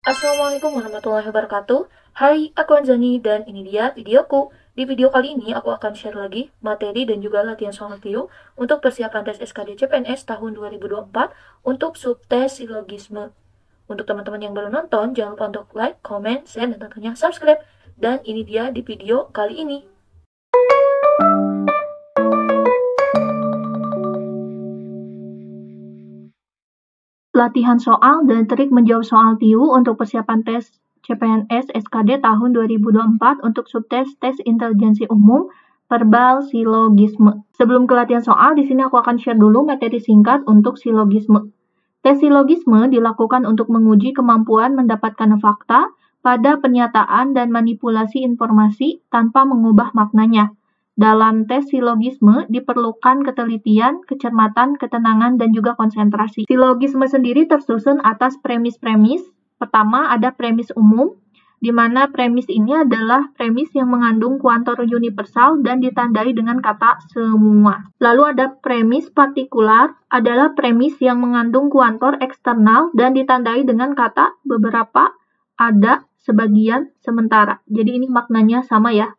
Assalamualaikum warahmatullahi wabarakatuh. Hai, aku Anzani dan ini dia videoku. Di video kali ini aku akan share lagi materi dan juga latihan soal TIU untuk persiapan tes SKD CPNS tahun 2024 untuk subtes silogisme. Untuk teman-teman yang baru nonton, jangan lupa untuk like, comment, share, dan tentunya subscribe. Dan ini dia di video kali ini. Latihan soal dan trik menjawab soal TIU untuk persiapan tes CPNS SKD tahun 2024 untuk subtes tes intelijensi umum verbal silogisme. Sebelum ke latihan soal, di sini aku akan share dulu materi singkat untuk silogisme. Tes silogisme dilakukan untuk menguji kemampuan mendapatkan fakta pada pernyataan dan manipulasi informasi tanpa mengubah maknanya. Dalam tes silogisme diperlukan ketelitian, kecermatan, ketenangan, dan juga konsentrasi. Silogisme sendiri tersusun atas premis-premis. Pertama ada premis umum, di mana premis ini adalah premis yang mengandung kuantor universal dan ditandai dengan kata semua. Lalu ada premis partikular, adalah premis yang mengandung kuantor eksternal dan ditandai dengan kata beberapa, ada, sebagian, sementara. Jadi ini maknanya sama ya.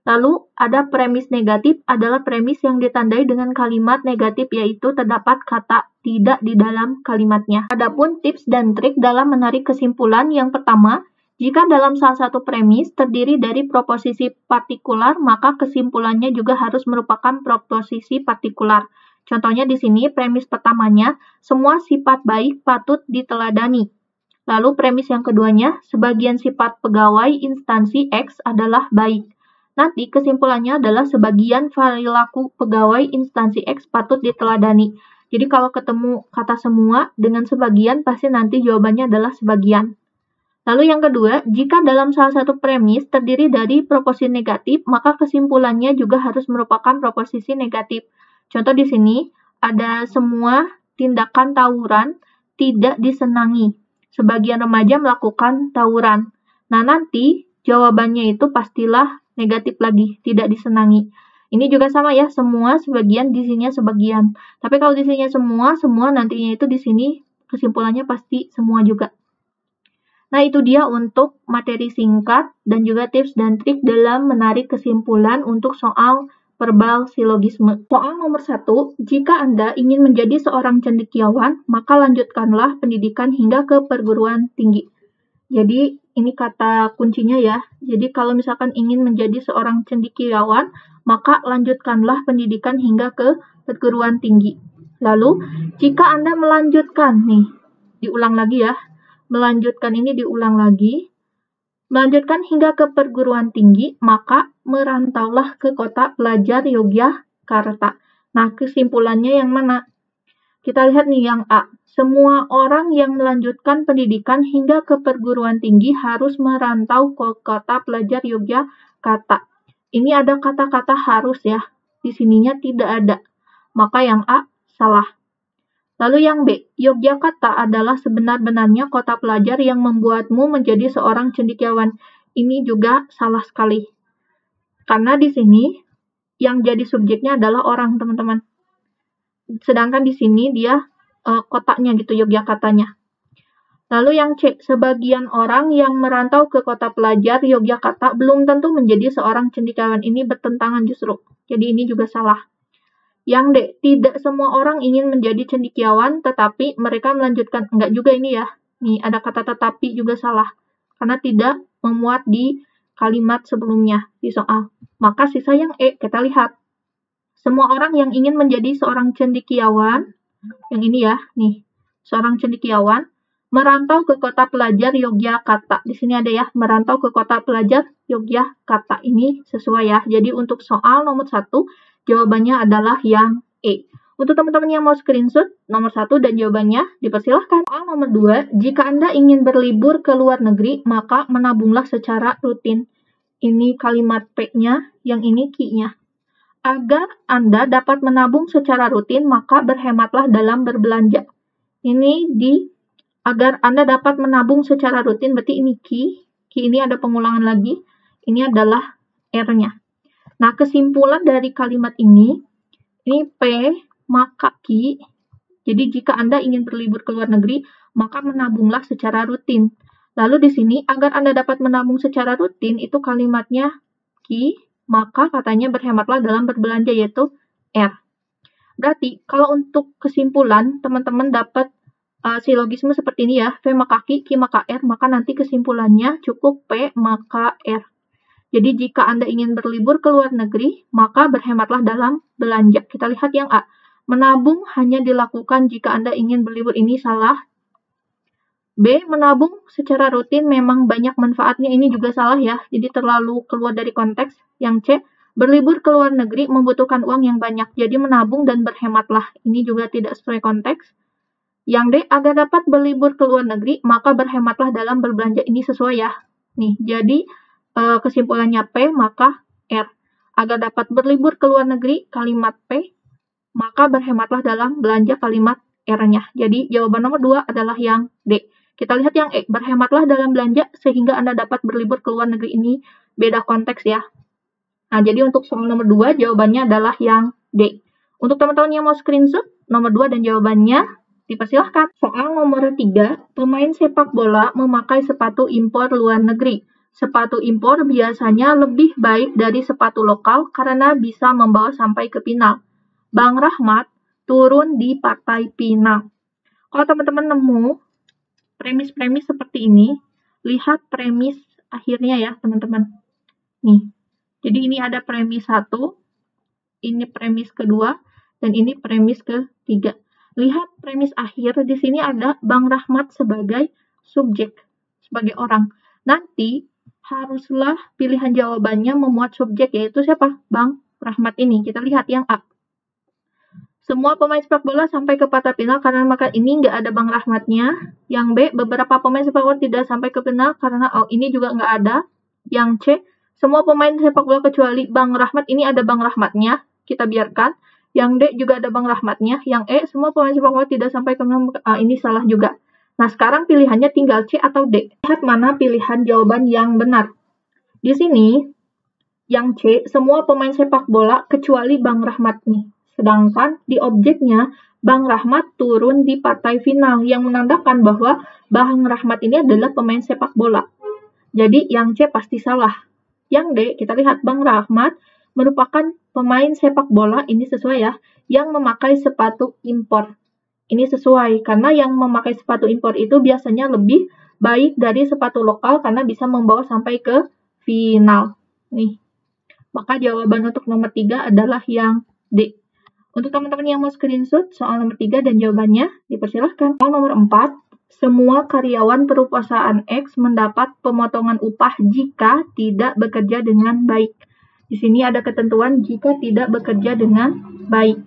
Lalu ada premis negatif, adalah premis yang ditandai dengan kalimat negatif, yaitu terdapat kata tidak di dalam kalimatnya. Adapun tips dan trik dalam menarik kesimpulan, yang pertama, jika dalam salah satu premis terdiri dari proposisi partikular, maka kesimpulannya juga harus merupakan proposisi partikular. Contohnya di sini premis pertamanya, semua sifat baik patut diteladani. Lalu premis yang keduanya, sebagian sifat pegawai instansi X adalah baik. Nanti kesimpulannya adalah sebagian perilaku pegawai instansi X patut diteladani. Jadi kalau ketemu kata semua dengan sebagian, pasti nanti jawabannya adalah sebagian. Lalu yang kedua, jika dalam salah satu premis terdiri dari proposisi negatif, maka kesimpulannya juga harus merupakan proposisi negatif. Contoh di sini, ada semua tindakan tawuran tidak disenangi. Sebagian remaja melakukan tawuran. Nah, nanti jawabannya itu pastilah negatif lagi, tidak disenangi. Ini juga sama ya, semua, sebagian, di sini sebagian. Tapi kalau di sini semua nantinya itu di sini kesimpulannya pasti semua juga. Nah, itu dia untuk materi singkat dan juga tips dan trik dalam menarik kesimpulan untuk soal verbal silogisme. Soal nomor 1, jika Anda ingin menjadi seorang cendekiawan, maka lanjutkanlah pendidikan hingga ke perguruan tinggi. Jadi, ini kata kuncinya ya. Jadi, kalau misalkan ingin menjadi seorang cendekiawan, maka lanjutkanlah pendidikan hingga ke perguruan tinggi. Lalu, jika Anda melanjutkan, nih, diulang lagi ya. Melanjutkan ini diulang lagi. Melanjutkan hingga ke perguruan tinggi, maka merantaulah ke kota pelajar Yogyakarta. Nah, kesimpulannya yang mana? Kita lihat nih yang A. Semua orang yang melanjutkan pendidikan hingga ke perguruan tinggi harus merantau ke kota pelajar Yogyakarta. Ini ada kata-kata harus ya. Di sininya tidak ada. Maka yang A salah. Lalu yang B, Yogyakarta adalah sebenar-benarnya kota pelajar yang membuatmu menjadi seorang cendekiawan. Ini juga salah sekali. Karena di sini yang jadi subjeknya adalah orang, teman-teman. Sedangkan di sini dia kotanya gitu, Yogyakartanya. Lalu yang C, sebagian orang yang merantau ke kota pelajar Yogyakarta belum tentu menjadi seorang cendekiawan. Ini bertentangan justru. Jadi ini juga salah. Yang D, tidak semua orang ingin menjadi cendekiawan, tetapi mereka melanjutkan. Enggak juga ini ya. Nih, ada kata tetapi juga salah. Karena tidak memuat di kalimat sebelumnya di soal. Maka sisa yang E, kita lihat. Semua orang yang ingin menjadi seorang cendekiawan, yang ini ya, nih, seorang cendekiawan, merantau ke kota pelajar Yogyakarta. Di sini ada ya, merantau ke kota pelajar Yogyakarta. Ini sesuai ya. Jadi untuk soal nomor 1, jawabannya adalah yang E. Untuk teman-teman yang mau screenshot nomor 1 dan jawabannya, dipersilahkan. Soal nomor 2, jika Anda ingin berlibur ke luar negeri, maka menabunglah secara rutin. Ini kalimat P-nya, yang ini Q-nya. Agar Anda dapat menabung secara rutin, maka berhematlah dalam berbelanja. Ini agar Anda dapat menabung secara rutin, berarti ini Q ini ada pengulangan lagi, ini adalah R-nya. Nah, kesimpulan dari kalimat ini P maka Q, jadi jika Anda ingin berlibur ke luar negeri, maka menabunglah secara rutin. Lalu di sini, agar Anda dapat menabung secara rutin, itu kalimatnya Q, maka katanya berhematlah dalam berbelanja, yaitu R. Berarti, kalau untuk kesimpulan, teman-teman dapat silogisme seperti ini ya, V maka Q, Q maka R, maka nanti kesimpulannya cukup P maka R. Jadi, jika Anda ingin berlibur ke luar negeri, maka berhematlah dalam belanja. Kita lihat yang A. Menabung hanya dilakukan jika Anda ingin berlibur, ini salah. B. Menabung secara rutin memang banyak manfaatnya, ini juga salah ya. Jadi, terlalu keluar dari konteks. Yang C. Berlibur ke luar negeri membutuhkan uang yang banyak, jadi menabung dan berhematlah. Ini juga tidak sesuai konteks. Yang D. Agar dapat berlibur ke luar negeri, maka berhematlah dalam berbelanja. Ini sesuai ya. Nih, jadi kesimpulannya P, maka R. Agar dapat berlibur ke luar negeri, kalimat P, maka berhematlah dalam belanja, kalimat R-nya. Jadi, jawaban nomor 2 adalah yang D. Kita lihat yang E. Berhematlah dalam belanja sehingga Anda dapat berlibur ke luar negeri. Ini beda konteks ya. Nah, jadi untuk soal nomor 2, jawabannya adalah yang D. Untuk teman-teman yang mau screenshot, nomor 2 dan jawabannya dipersilahkan. Soal nomor 3, pemain sepak bola memakai sepatu impor luar negeri. Sepatu impor biasanya lebih baik dari sepatu lokal karena bisa membawa sampai ke final. Bang Rahmat turun di partai final. Kalau teman-teman nemu premis-premis seperti ini, lihat premis akhirnya ya, teman-teman. Nih. Jadi ini ada premis 1, ini premis kedua, dan ini premis ketiga. Lihat premis akhir, di sini ada Bang Rahmat sebagai subjek, sebagai orang. Nanti haruslah pilihan jawabannya memuat subjek, yaitu siapa? Bang Rahmat ini. Kita lihat yang A. Semua pemain sepak bola sampai ke partai final karena maka ini nggak ada Bang Rahmatnya. Yang B, beberapa pemain sepak bola tidak sampai ke final karena ini juga nggak ada. Yang C, semua pemain sepak bola kecuali Bang Rahmat, ini ada Bang Rahmatnya, kita biarkan. Yang D juga ada Bang Rahmatnya. Yang E, semua pemain sepak bola tidak sampai ke ini salah juga. Nah, sekarang pilihannya tinggal C atau D. Lihat mana pilihan jawaban yang benar. Di sini, yang C, semua pemain sepak bola kecuali Bang Rahmat nih. Sedangkan di objeknya, Bang Rahmat turun di partai final, yang menandakan bahwa Bang Rahmat ini adalah pemain sepak bola. Jadi, yang C pasti salah. Yang D, kita lihat Bang Rahmat merupakan pemain sepak bola, ini sesuai ya, yang memakai sepatu impor. Ini sesuai, karena yang memakai sepatu impor itu biasanya lebih baik dari sepatu lokal karena bisa membawa sampai ke final. Nih, maka jawaban untuk nomor 3 adalah yang D. Untuk teman-teman yang mau screenshot soal nomor 3 dan jawabannya, dipersilahkan. Soal nomor 4, semua karyawan perusahaan X mendapat pemotongan upah jika tidak bekerja dengan baik. Di sini ada ketentuan jika tidak bekerja dengan baik.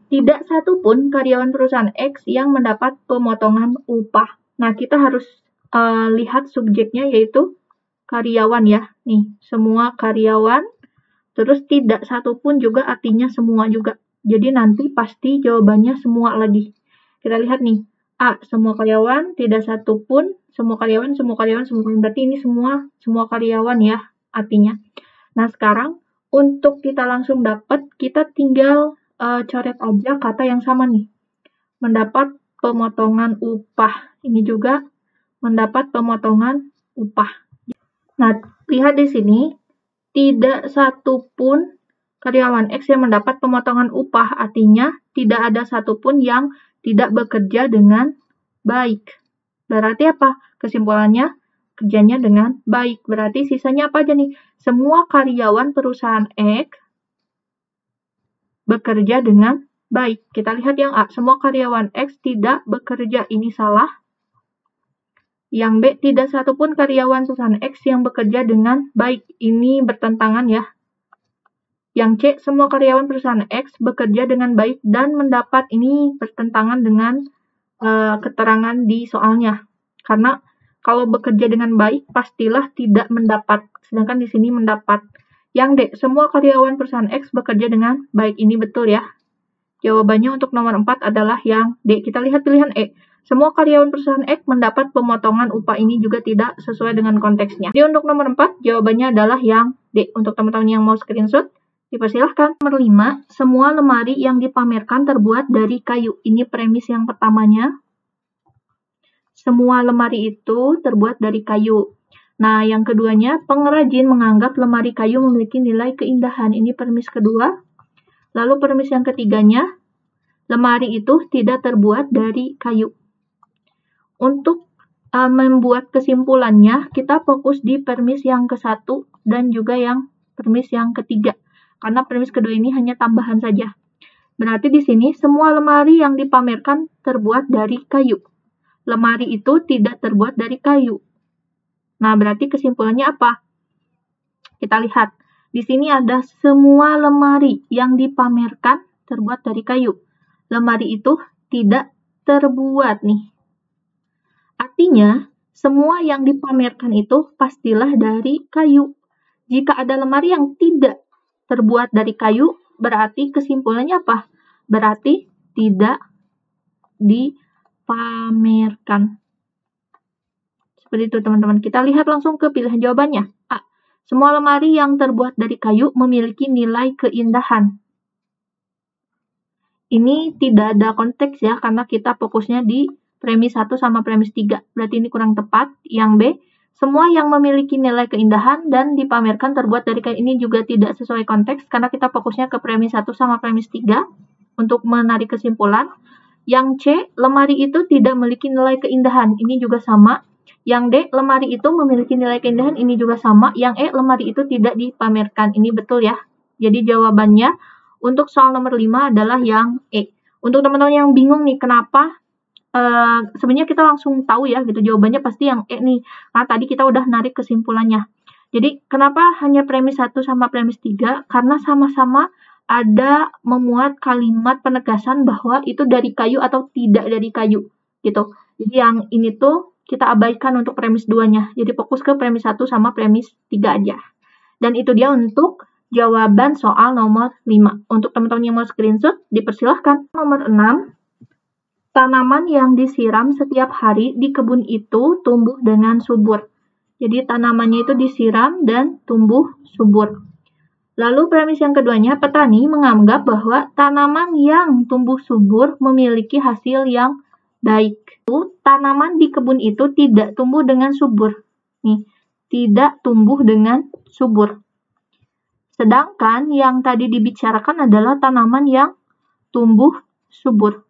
Tidak satu pun karyawan perusahaan X yang mendapat pemotongan upah. Nah, kita harus lihat subjeknya yaitu karyawan ya. Nih, semua karyawan. Terus tidak satu pun juga artinya semua juga. Jadi nanti pasti jawabannya semua lagi. Kita lihat nih. A, semua karyawan, tidak satu pun, semua karyawan, semua karyawan, semua karyawan. Berarti ini semua karyawan ya artinya. Nah, sekarang untuk kita langsung dapat, kita tinggal coret aja kata yang sama nih. Mendapat pemotongan upah. Ini juga mendapat pemotongan upah. Nah, lihat di sini, tidak satu pun karyawan X yang mendapat pemotongan upah, artinya tidak ada satupun yang tidak bekerja dengan baik. Berarti apa? Kesimpulannya, kerjanya dengan baik. Berarti sisanya apa aja nih? Semua karyawan perusahaan X bekerja dengan baik. Kita lihat yang A. Semua karyawan X tidak bekerja. Ini salah. Yang B, tidak satupun karyawan perusahaan X yang bekerja dengan baik. Ini bertentangan ya. Yang C, semua karyawan perusahaan X bekerja dengan baik dan mendapat, ini bertentangan dengan keterangan di soalnya. Karena kalau bekerja dengan baik, pastilah tidak mendapat. Sedangkan di sini mendapat. Yang D, semua karyawan perusahaan X bekerja dengan baik. Ini betul ya. Jawabannya untuk nomor 4 adalah yang D. Kita lihat pilihan E. Semua karyawan perusahaan X mendapat pemotongan upah, ini juga tidak sesuai dengan konteksnya. Jadi untuk nomor 4, jawabannya adalah yang D. Untuk teman-teman yang mau screenshot, dipersilahkan. Nomor 5, semua lemari yang dipamerkan terbuat dari kayu. Ini premis yang pertamanya. semua lemari itu terbuat dari kayu. Nah, yang keduanya, pengrajin menganggap lemari kayu memiliki nilai keindahan. Ini premis kedua. Lalu premis yang ketiganya, lemari itu tidak terbuat dari kayu. Untuk membuat kesimpulannya, kita fokus di premis yang ke-1 dan juga yang premis yang ketiga. Karena premis kedua ini hanya tambahan saja. Berarti di sini semua lemari yang dipamerkan terbuat dari kayu. Lemari itu tidak terbuat dari kayu. Nah, berarti kesimpulannya apa? Kita lihat. Di sini ada semua lemari yang dipamerkan terbuat dari kayu. Lemari itu tidak terbuat nih. Artinya, semua yang dipamerkan itu pastilah dari kayu. Jika ada lemari yang tidak terbuat dari kayu, berarti kesimpulannya apa? Berarti tidak dipamerkan. Seperti itu teman-teman. Kita lihat langsung ke pilihan jawabannya. A. Semua lemari yang terbuat dari kayu memiliki nilai keindahan. Ini tidak ada konteks ya, karena kita fokusnya di premis 1 sama premis 3. Berarti ini kurang tepat. Yang B. Semua yang memiliki nilai keindahan dan dipamerkan terbuat dari kayu. Ini juga tidak sesuai konteks, karena kita fokusnya ke premis 1 sama premis 3 untuk menarik kesimpulan. Yang C. Lemari itu tidak memiliki nilai keindahan. Ini juga sama. Yang D, lemari itu memiliki nilai keindahan, ini juga sama. Yang E, lemari itu tidak dipamerkan. Ini betul ya. Jadi jawabannya untuk soal nomor 5 adalah yang E. Untuk teman-teman yang bingung nih, kenapa? Sebenarnya kita langsung tahu ya, gitu. Jawabannya pasti yang E nih. Nah, tadi kita udah narik kesimpulannya. Jadi, kenapa hanya premis 1 sama premis 3? Karena sama-sama ada memuat kalimat penegasan bahwa itu dari kayu atau tidak dari kayu. Gitu. Jadi, yang ini tuh kita abaikan untuk premis 2-nya. Jadi fokus ke premis 1 sama premis 3 aja. Dan itu dia untuk jawaban soal nomor 5. Untuk teman-teman yang mau screenshot, dipersilahkan. Nomor 6, tanaman yang disiram setiap hari di kebun itu tumbuh dengan subur. Jadi tanamannya itu disiram dan tumbuh subur. Lalu premis yang keduanya, petani menganggap bahwa tanaman yang tumbuh subur memiliki hasil yang baik. Tanaman di kebun itu tidak tumbuh dengan subur. Nih, tidak tumbuh dengan subur. Sedangkan yang tadi dibicarakan adalah tanaman yang tumbuh subur.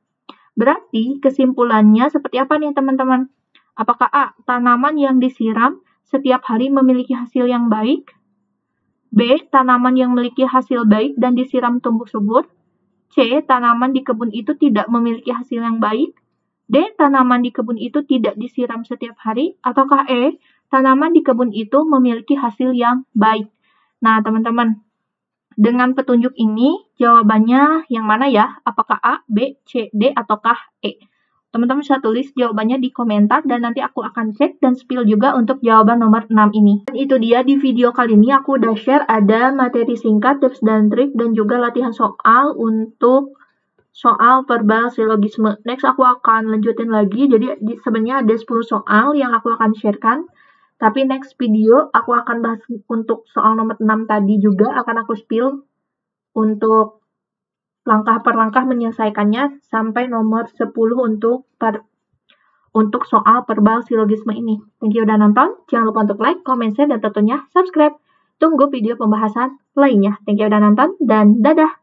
Berarti kesimpulannya seperti apa nih teman-teman? Apakah A, tanaman yang disiram setiap hari memiliki hasil yang baik? B, tanaman yang memiliki hasil baik dan disiram tumbuh subur? C, tanaman di kebun itu tidak memiliki hasil yang baik? D, tanaman di kebun itu tidak disiram setiap hari? Ataukah E, tanaman di kebun itu memiliki hasil yang baik? Nah, teman-teman, dengan petunjuk ini, jawabannya yang mana ya? Apakah A, B, C, D, ataukah E? Teman-teman bisa tulis jawabannya di komentar dan nanti aku akan cek dan spill juga untuk jawaban nomor 6 ini. Dan itu dia, di video kali ini aku udah share ada materi singkat, tips dan trik, dan juga latihan soal untuk soal verbal silogisme. Next aku akan lanjutin lagi, jadi sebenarnya ada 10 soal yang aku akan sharekan. Tapi next video aku akan bahas untuk soal nomor 6 tadi juga, akan aku spill untuk langkah per langkah menyelesaikannya sampai nomor 10 untuk soal verbal silogisme ini. Thank you udah nonton, jangan lupa untuk like, comment, share, dan tentunya subscribe. Tunggu video pembahasan lainnya. Thank you udah nonton, dan dadah!